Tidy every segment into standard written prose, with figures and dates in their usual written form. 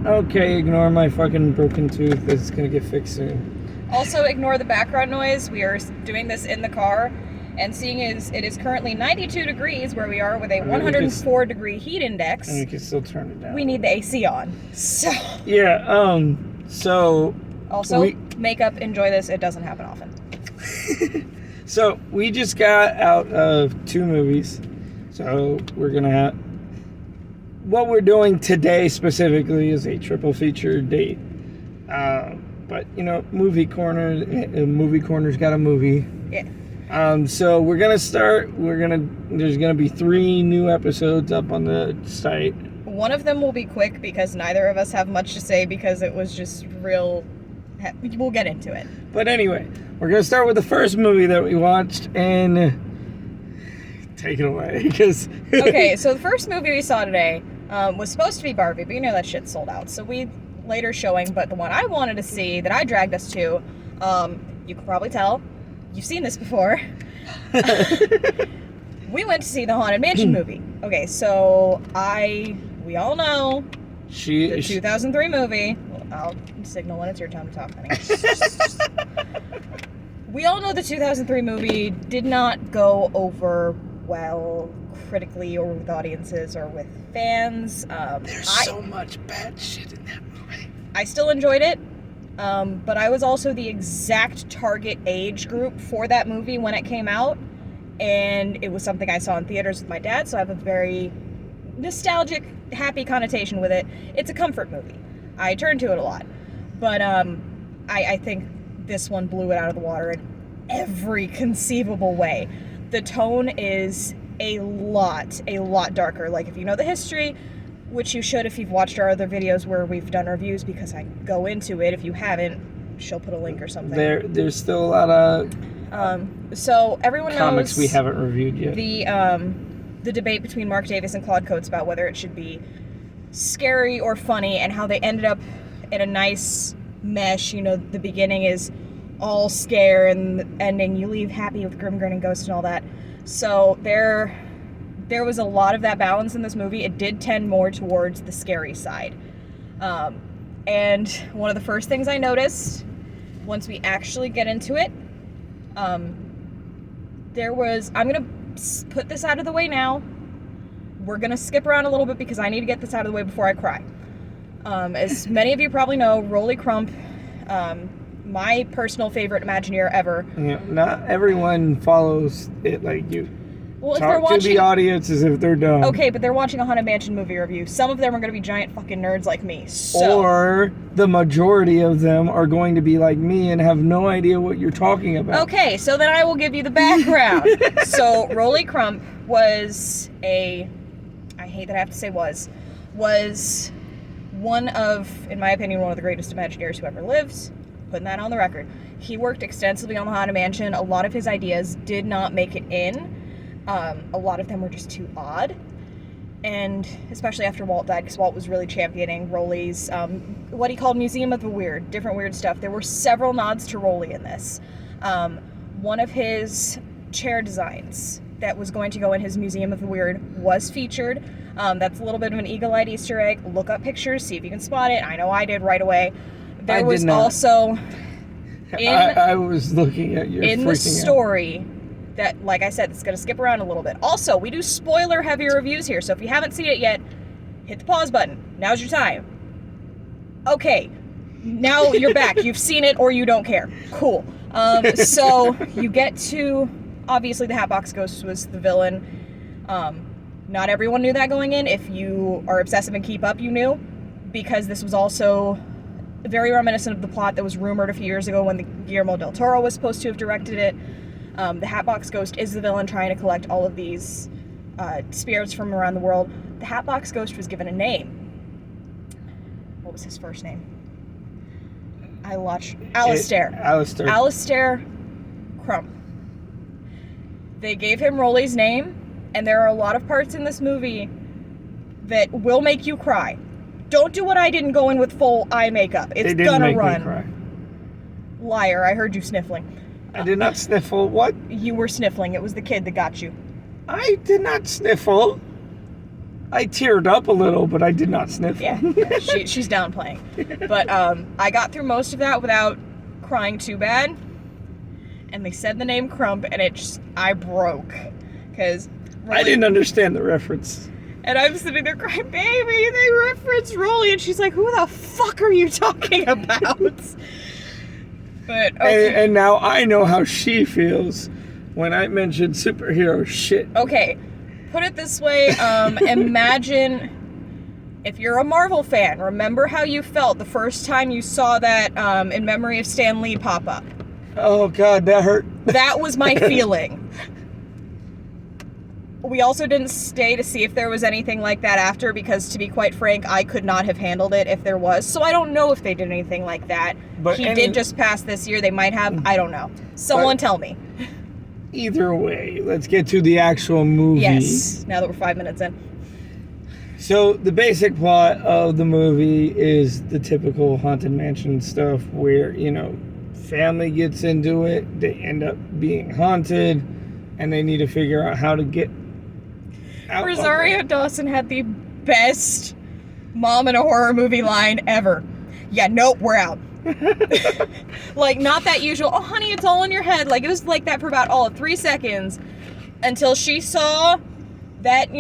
Okay, ignore my fucking broken tooth. It's gonna get fixed soon. Also, ignore the background noise. We are doing this in the car, and seeing as it is currently 92 degrees where we are with a 104 degree heat index, and we can still turn it down. We need the AC on. So yeah. So also makeup. Enjoy this. It doesn't happen often. So we just got out of 2 movies. So we're gonna have. What we're doing today specifically is a triple feature date. But movie corner's got a movie. Yeah. So we're gonna start. There's gonna be 3 new episodes up on the site. One of them will be quick because neither of us have much to say because it was just real. We'll get into it. But anyway, we're gonna start with the first movie that we watched and take it away because. Okay, so the first movie we saw today was supposed to be Barbie, but that shit sold out. So we later showing, but the one I wanted to see that I dragged us to, you can probably tell, you've seen this before. We went to see the Haunted Mansion movie. Okay, so we all know the 2003 movie. I'll signal when it's your time to talk, honey. We all know the 2003 movie did not go over well critically or with audiences or with fans. There's so much bad shit in that movie. I still enjoyed it, but I was also the exact target age group for that movie when it came out, and it was something I saw in theaters with my dad, so I have a very nostalgic, happy connotation with it. It's a comfort movie. I turn to it a lot, but I think this one blew it out of the water in every conceivable way. The tone is a lot darker. Like, if you know the history, which you should if you've watched our other videos where we've done reviews, because I go into it. If you haven't, she'll put a link or something. There's still a lot of so everyone comics knows we haven't reviewed yet. The debate between Mark Davis and Claude Coates about whether it should be scary or funny, and how they ended up in a nice mesh. The beginning is all scare, and the ending you leave happy with Grim Grinning Ghost and all that. So there was a lot of that balance in this movie. It did tend more towards the scary side. And one of the first things I noticed once we actually get into it, I'm gonna put this out of the way now. We're gonna skip around a little bit because I need to get this out of the way before I cry. As many of you probably know, Rolly Crump, my personal favorite Imagineer ever. Yeah, not everyone follows it like you. Well, if Talk they're watching to the audience as if they're dumb. Okay, but they're watching a Haunted Mansion movie review. Some of them are going to be giant fucking nerds like me. So. Or the majority of them are going to be like me and have no idea what you're talking about. Okay, so then I will give you the background. So Rolly Crump was I hate that I have to say was one of, in my opinion, one of the greatest Imagineers who ever lived. Putting that on the record. He worked extensively on the Haunted Mansion. A lot of his ideas did not make it in. A lot of them were just too odd. And especially after Walt died, because Walt was really championing Rolly's, what he called Museum of the Weird, different weird stuff. There were several nods to Rolly in this. One of his chair designs that was going to go in his Museum of the Weird was featured. That's a little bit of an eagle-eyed Easter egg. Look up pictures, see if you can spot it. I know I did right away. There was also I was looking at you in the story that, like I said, it's going to skip around a little bit. Also, we do spoiler-heavy reviews here, so if you haven't seen it yet, hit the pause button. Now's your time. Okay, now you're back. You've seen it or you don't care. Cool. So you get to, obviously the Hatbox Ghost was the villain. Not everyone knew that going in. If you are obsessive and keep up, you knew, because this was also very reminiscent of the plot that was rumored a few years ago when Guillermo del Toro was supposed to have directed it. The Hatbox Ghost is the villain trying to collect all of these spirits from around the world. The Hatbox Ghost was given a name. What was his first name? Alistair. Alistair Crump. They gave him Rolly's name, and there are a lot of parts in this movie that will make you cry. Don't do what I didn't go in with full eye makeup. It's gonna run. Me cry. Liar, I heard you sniffling. I did not sniffle. What? You were sniffling. It was the kid that got you. I did not sniffle. I teared up a little, but I did not sniffle. Yeah, she's downplaying. But I got through most of that without crying too bad. And they said the name Crump, and I broke. Because really, I didn't understand the reference. And I'm sitting there crying, baby, they reference Rolly. And she's like, who the fuck are you talking about? But okay. And now I know how she feels when I mention superhero shit. Okay, put it this way. Imagine if you're a Marvel fan, remember how you felt the first time you saw that In Memory of Stan Lee pop up. Oh, God, that hurt. That was my feeling. We also didn't stay to see if there was anything like that after, because to be quite frank, I could not have handled it if there was. So I don't know if they did anything like that. But he did just pass this year. They might have. I don't know. Someone tell me. Either way, let's get to the actual movie. Yes, now that we're 5 minutes in. So the basic plot of the movie is the typical Haunted Mansion stuff where, family gets into it, they end up being haunted, and they need to figure out how to get out. Rosario Dawson had the best mom in a horror movie line ever. Yeah, nope, we're out. Like, not that usual, oh honey, it's all in your head. Like, it was like that for about all of 3 seconds until she saw that,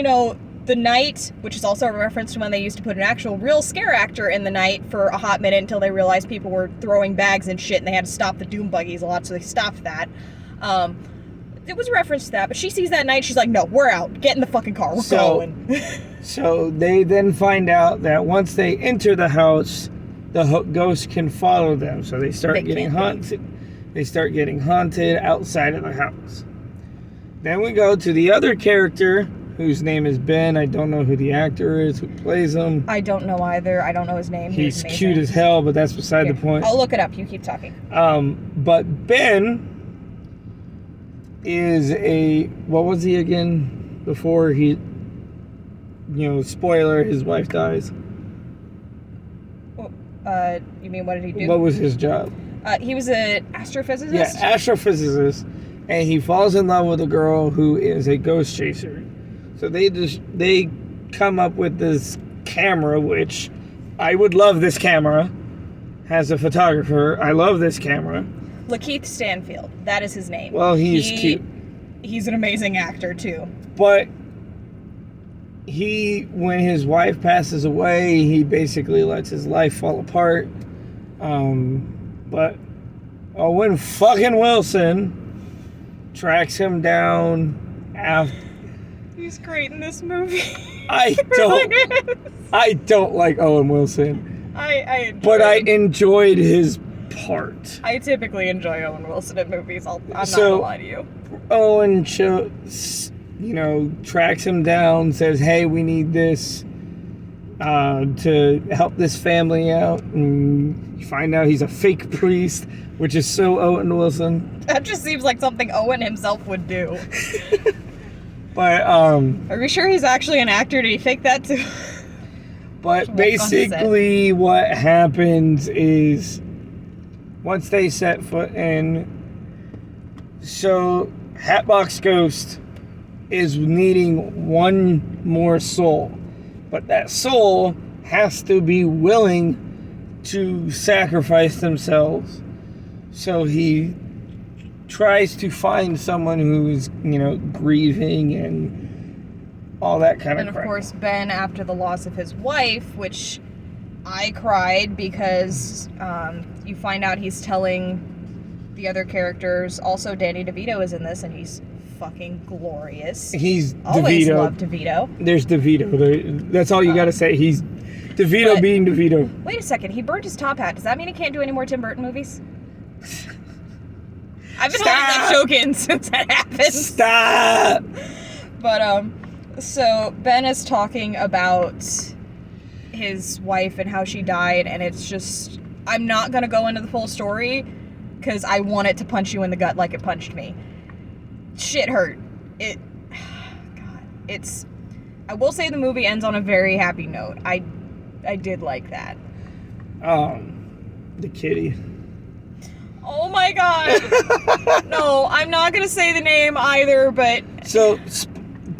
the Night, which is also a reference to when they used to put an actual real scare actor in the Night for a hot minute until they realized people were throwing bags and shit and they had to stop the doom buggies a lot, so they stopped that. It was a reference to that, but she sees that Night, she's like, no, we're out. Get in the fucking car. We're going. So they then find out that once they enter the house, the ghost can follow them. So they start getting haunted. They start getting haunted outside of the house. Then we go to the other character, whose name is Ben. I don't know who the actor is who plays him. I don't know either. I don't know his name. He's cute as hell, but that's beside the point. I'll look it up. You keep talking. But Ben is what was he again before he, spoiler, his wife dies. You mean what did he do? What was his job? He was an astrophysicist? Yeah, astrophysicist. And he falls in love with a girl who is a ghost chaser. So they come up with this camera, which I would love this camera. Has a photographer. I love this camera. Lakeith Stanfield. That is his name. Well, he's cute. He's an amazing actor, too. But when his wife passes away, he basically lets his life fall apart. But Owen fucking Wilson tracks him down after. He's great in this movie. I don't like Owen Wilson. I enjoyed his part. I typically enjoy Owen Wilson in movies. I'm not gonna lie to you. Owen tracks him down, says, hey, we need this to help this family out. And you find out he's a fake priest, which is so Owen Wilson. That just seems like something Owen himself would do. But, are we sure he's actually an actor? Did he fake that too? But basically what happens is once they set foot in, so Hatbox Ghost is needing one more soul. But that soul has to be willing to sacrifice themselves. So he tries to find someone who's, grieving and all that kind of crap. And of course, Ben, after the loss of his wife, which I cried because you find out he's telling the other characters. Also, Danny DeVito is in this, and he's fucking glorious. He's always DeVito. loved DeVito. There's DeVito. That's all you gotta say. He's DeVito being DeVito. Wait a second. He burned his top hat. Does that mean he can't do any more Tim Burton movies? I've been holding that joke in since that happened. Stop! But, so Ben is talking about his wife and how she died, and it's just, I'm not gonna go into the full story, because I want it to punch you in the gut like it punched me. Shit hurt. I will say the movie ends on a very happy note. I did like that. The kitty. Oh my god. No, I'm not gonna say the name either, but... So,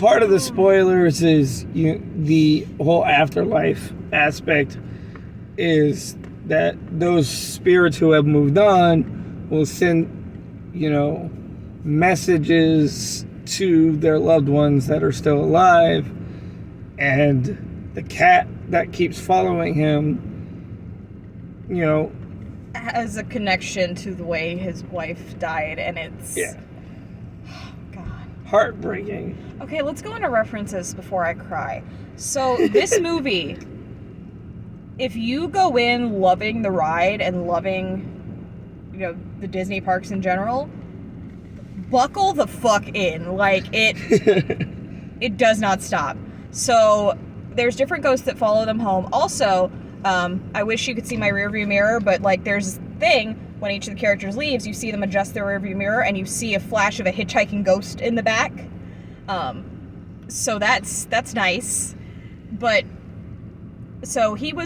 part of the spoilers is the whole afterlife aspect is that those spirits who have moved on will send, messages to their loved ones that are still alive, and the cat that keeps following him, has a connection to the way his wife died, and it's God, heartbreaking. Okay, let's go into references before I cry. So this movie, if you go in loving the ride and loving, the Disney parks in general, buckle the fuck in. Like, it does not stop. So there's different ghosts that follow them home. Also, I wish you could see my rearview mirror, but like there's a thing when each of the characters leaves, you see them adjust their rearview mirror and you see a flash of a hitchhiking ghost in the back. So that's nice. But so Ben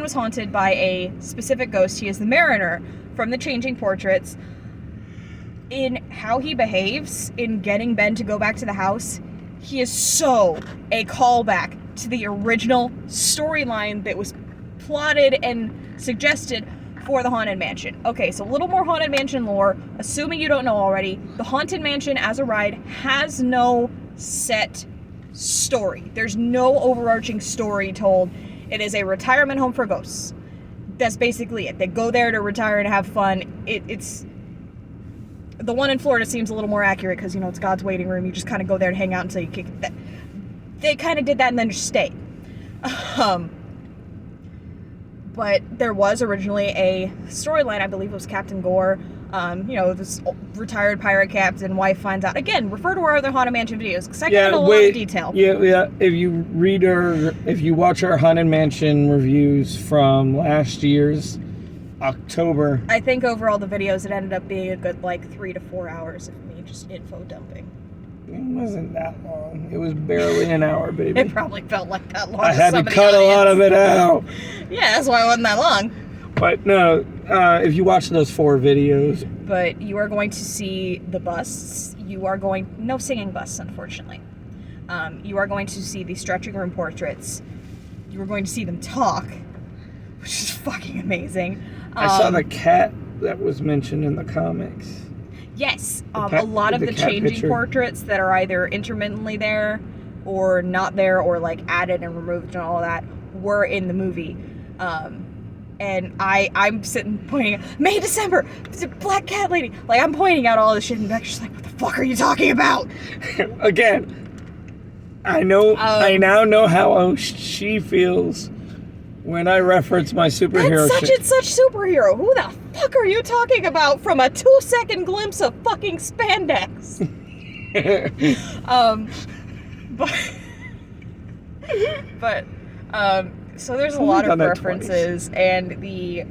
was haunted by a specific ghost. He is the Mariner from the Changing Portraits. In how he behaves in getting Ben to go back to the house, he is so a callback to the original storyline that was plotted and suggested for the Haunted Mansion. Okay, so a little more Haunted Mansion lore. Assuming you don't know already, the Haunted Mansion as a ride has no set story. There's no overarching story told. It is a retirement home for ghosts. That's basically it. They go there to retire and have fun. It's the one in Florida seems a little more accurate because, it's God's waiting room. You just kind of go there to hang out until you kick it. They kind of did that and then just stayed. But there was originally a storyline, I believe it was Captain Gore. This retired pirate captain, wife finds out. Again, refer to our other Haunted Mansion videos because I go into a lot of detail. Yeah. If you watch our Haunted Mansion reviews from last year's October. I think overall the videos, it ended up being a good 3 to 4 hours of me just info dumping. It wasn't that long. It was barely an hour, baby. It probably felt like that long. I had to cut a lot of it out. Yeah, that's why it wasn't that long. But no, if you watch those 4 videos. But you are going to see the busts. No singing busts, unfortunately. You are going to see the stretching room portraits. You are going to see them talk, which is fucking amazing. I saw the cat that was mentioned in the comics. Yes, a lot of the changing portraits that are either intermittently there or not there or added and removed and all that were in the movie. And I'm sitting pointing out, May, December, it's a black cat lady. I'm pointing out all this shit and Becca's like, what the fuck are you talking about? Again, I now know how she feels when I reference my superhero That's such and such superhero. Who the fuck are you talking about from a 2-second glimpse of fucking spandex? So there's a lot of references, and the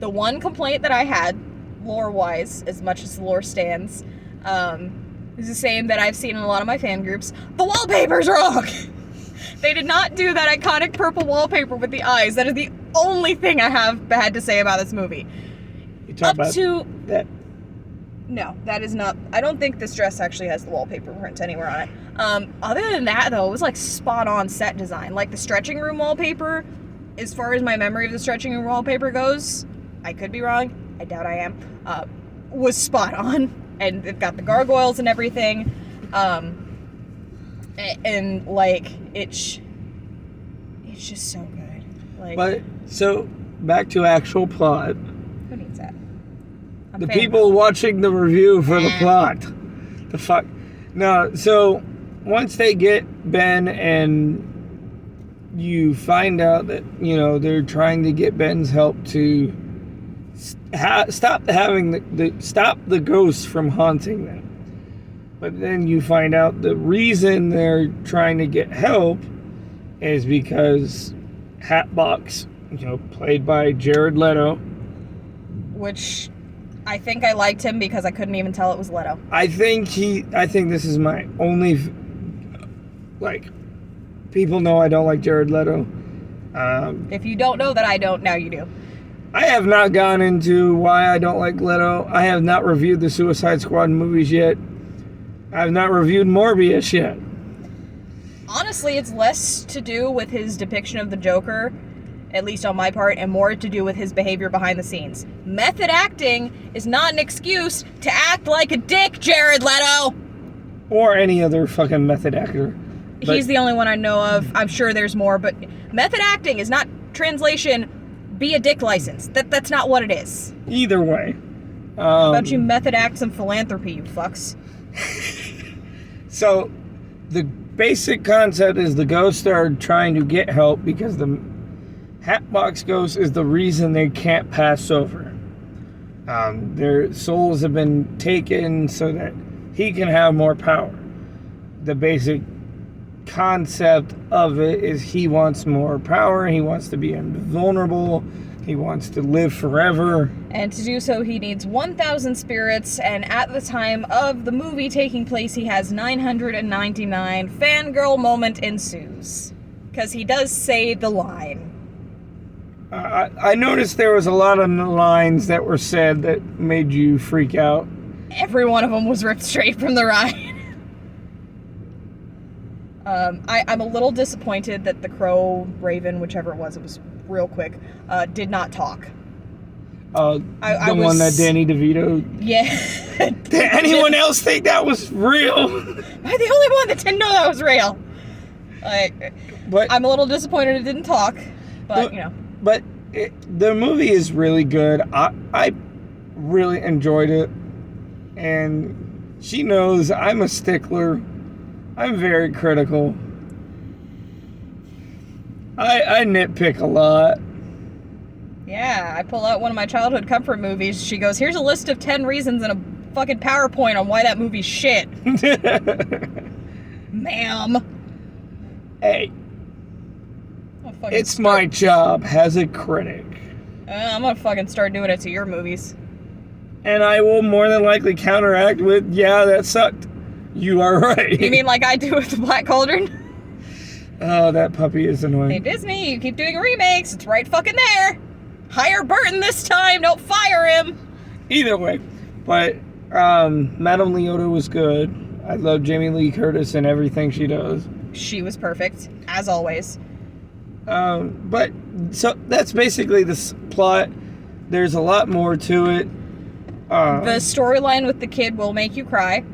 one complaint that I had, lore-wise, as much as the lore stands, is the same that I've seen in a lot of my fan groups. The wallpaper's wrong! They did not do that iconic purple wallpaper with the eyes. That is the only thing I have bad to say about this movie. You talk about that? No, that is not. I don't think this dress actually has the wallpaper print anywhere on it. Other than that, though, it was spot on set design. The stretching room wallpaper, as far as my memory of the stretching room wallpaper goes, I could be wrong. I doubt I am. Was spot on, and they've got the gargoyles and everything. And it's just so good. But so back to actual plot. Who needs that? The people watching the review for the plot. The fuck. No. So once they get Ben and you find out that they're trying to get Ben's help to stop the ghosts from haunting them. But then you find out the reason they're trying to get help is because Hatbox, played by Jared Leto. Which I think I liked him because I couldn't even tell it was Leto. I think this is my only, people know I don't like Jared Leto. If you don't know that I don't, now you do. I have not gone into why I don't like Leto. I have not reviewed the Suicide Squad movies yet. I have not reviewed Morbius yet. Honestly, it's less to do with his depiction of the Joker, at least on my part, and more to do with his behavior behind the scenes. Method acting is not an excuse to act like a dick, Jared Leto! Or any other fucking method actor. But He's the only one I know of. I'm sure there's more, but method acting is not translation, be a dick license. That's not what it is. either way. How about you method act some philanthropy, you fucks? So, the basic concept is the ghosts are trying to get help because the Hatbox Ghost is the reason they can't pass over. Their souls have been taken so that he can have more power. The basic concept of it is he wants more power, he wants to be invulnerable, he wants to live forever. And to do so, he needs 1,000 spirits, and at the time of the movie taking place, he has 999. Fangirl moment ensues. Because he does say the line. I noticed there was a lot of lines that were said that made you freak out. Every one of them was ripped straight from the ride. I'm a little disappointed that the crow, raven, whichever it was real quick, did not talk. The one that Danny DeVito... Yeah. Did anyone else think that was real? Am I the only one that didn't know that was real? But I'm a little disappointed it didn't talk, but, you know. But the movie is really good. I really enjoyed it. And she knows I'm a stickler. I'm very critical. I nitpick a lot. Yeah, I pull out one of my childhood comfort movies. She goes, here's a list of 10 reasons and a fucking PowerPoint on why that movie's shit. Ma'am. Hey. It's my job as a critic. I'm gonna fucking start doing it to your movies. And I will more than likely counteract with, yeah, that sucked. You are right. You mean like I do with the Black Cauldron? Oh, that puppy is annoying. Hey, Disney, you keep doing remakes. It's right fucking there. Hire Burton this time. Don't fire him. Either way. But Madame Leota was good. I love Jamie Lee Curtis and everything she does. She was perfect, as always. But, so that's basically the plot. There's a lot more to it. The storyline with the kid will make you cry.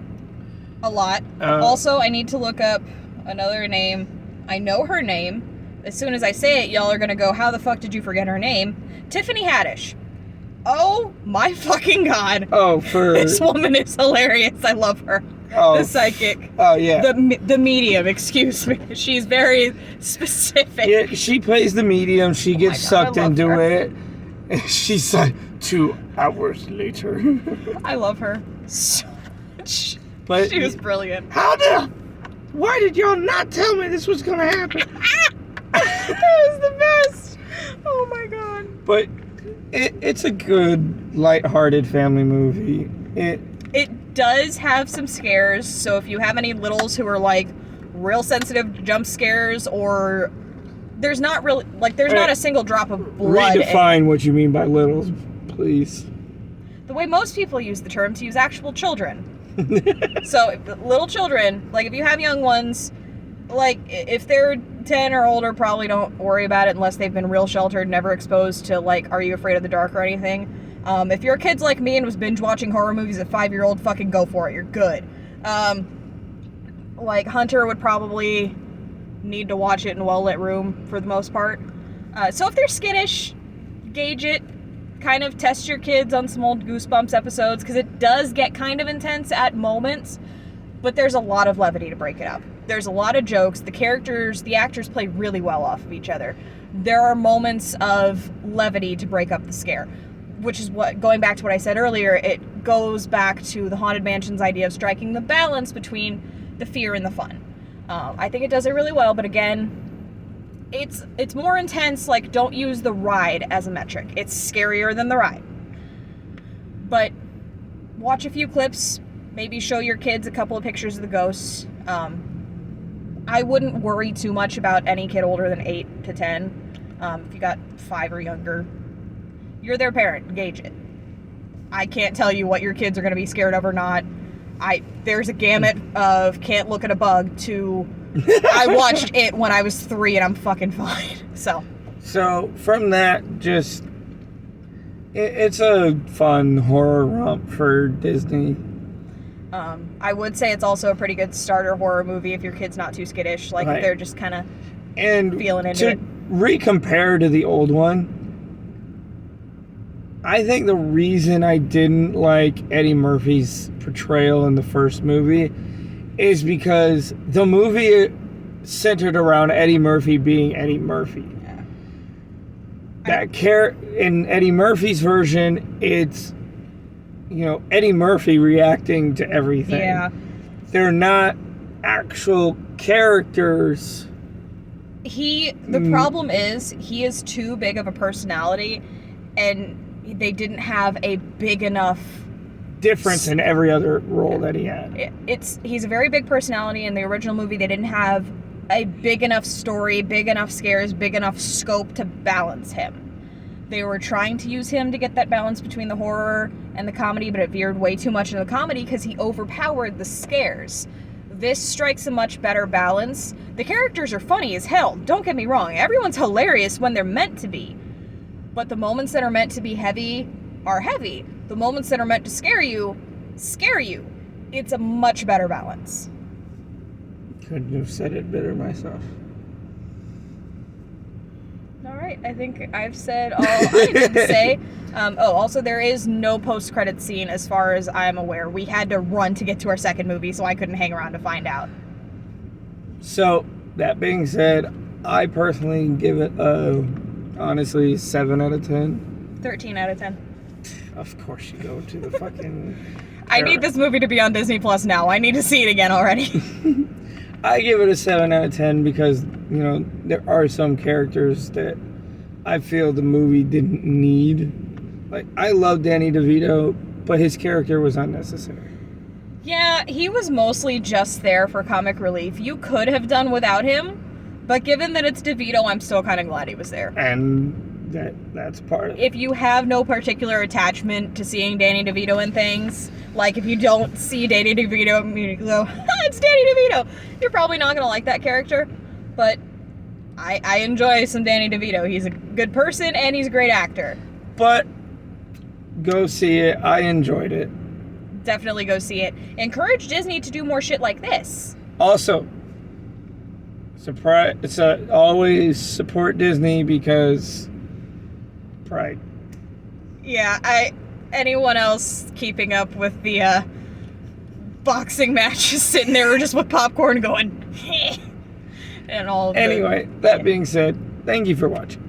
A lot. Also, I need to look up another name. I know her name. As soon as I say it, y'all are gonna go, how the fuck did you forget her name? Tiffany Haddish. Oh my fucking god. Oh, This woman is hilarious. I love her. Oh, the psychic. Oh, yeah. The medium, excuse me. She's very specific. Yeah, she plays the medium. She gets sucked into it. She's like, 2 hours later. I love her so much. But she was brilliant. Why did y'all not tell me this was gonna happen? That was the best. Oh my god. But it's a good, lighthearted family movie. It does have some scares, so if you have any littles who are like real sensitive to jump scares, or there's not really there's not a single drop of blood. Redefine what you mean by littles, please. The way most people use the term, to use actual children. So little children, like if you have young ones, like if they're 10 or older, probably don't worry about it unless they've been real sheltered, never exposed to like Are You Afraid of the Dark or anything. If your kid's like me and was binge watching horror movies at 5-year-old, fucking go for it. You're good. Like Hunter would probably need to watch it in a well-lit room for the most part. So if they're skittish, gauge it. Kind of test your kids on some old Goosebumps episodes, because it does get kind of intense at moments, but there's a lot of levity to break it up. There's a lot of jokes. The actors play really well off of each other. There are moments of levity to break up the scare, which is what, going back to what I said earlier, it goes back to the Haunted Mansion's idea of striking the balance between the fear and the fun. I think it does it really well, but again, it's more intense. Like, don't use the ride as a metric. It's scarier than the ride. But watch a few clips, maybe show your kids a couple of pictures of the ghosts. I wouldn't worry too much about any kid older than 8 to 10. If you got 5 or younger, you're their parent, gauge it. I can't tell you what your kids are going to be scared of or not. There's a gamut of can't look at a bug to I watched it when I was 3 and I'm fucking fine. So from that, just it's a fun horror romp for Disney. I would say it's also a pretty good starter horror movie if your kid's not too skittish. Like, if they're just kind of feeling into it. Recompare to the old one, I think the reason I didn't like Eddie Murphy's portrayal in the first movie is because the movie centered around Eddie Murphy being Eddie Murphy. In Eddie Murphy's version, it's, Eddie Murphy reacting to everything. Yeah. They're not actual characters. The problem is, he is too big of a personality, and they didn't have a big enough difference in every other role that he had. He's a very big personality. In the original movie, they didn't have a big enough story, big enough scares, big enough scope to balance him. They were trying to use him to get that balance between the horror and the comedy, but it veered way too much into the comedy because he overpowered the scares. This strikes a much better balance. The characters are funny as hell, don't get me wrong. Everyone's hilarious when they're meant to be. But the moments that are meant to be heavy are heavy. The moments that are meant to scare you, scare you. It's a much better balance. Couldn't have said it better myself. All right, I think I've said all I need to say. Also, there is no post-credit scene as far as I'm aware. We had to run to get to our second movie, so I couldn't hang around to find out. So, that being said, I personally give it honestly 7 out of 10. 13 out of 10. Of course you go to the fucking... I need this movie to be on Disney Plus now. I need to see it again already. I give it a 7 out of 10 because, there are some characters that I feel the movie didn't need. Like, I love Danny DeVito, but his character was unnecessary. Yeah, he was mostly just there for comic relief. You could have done without him, but given that it's DeVito, I'm still kind of glad he was there. And that's part of it. If you have no particular attachment to seeing Danny DeVito in things, like if you don't see Danny DeVito and you go, it's Danny DeVito, you're probably not going to like that character. But I enjoy some Danny DeVito. He's a good person and he's a great actor. But go see it. I enjoyed it. Definitely go see it. Encourage Disney to do more shit like this. Also, always support Disney because pride. Yeah, anyone else keeping up with the boxing matches sitting there just with popcorn going and all of Anyway, that being said, thank you for watching.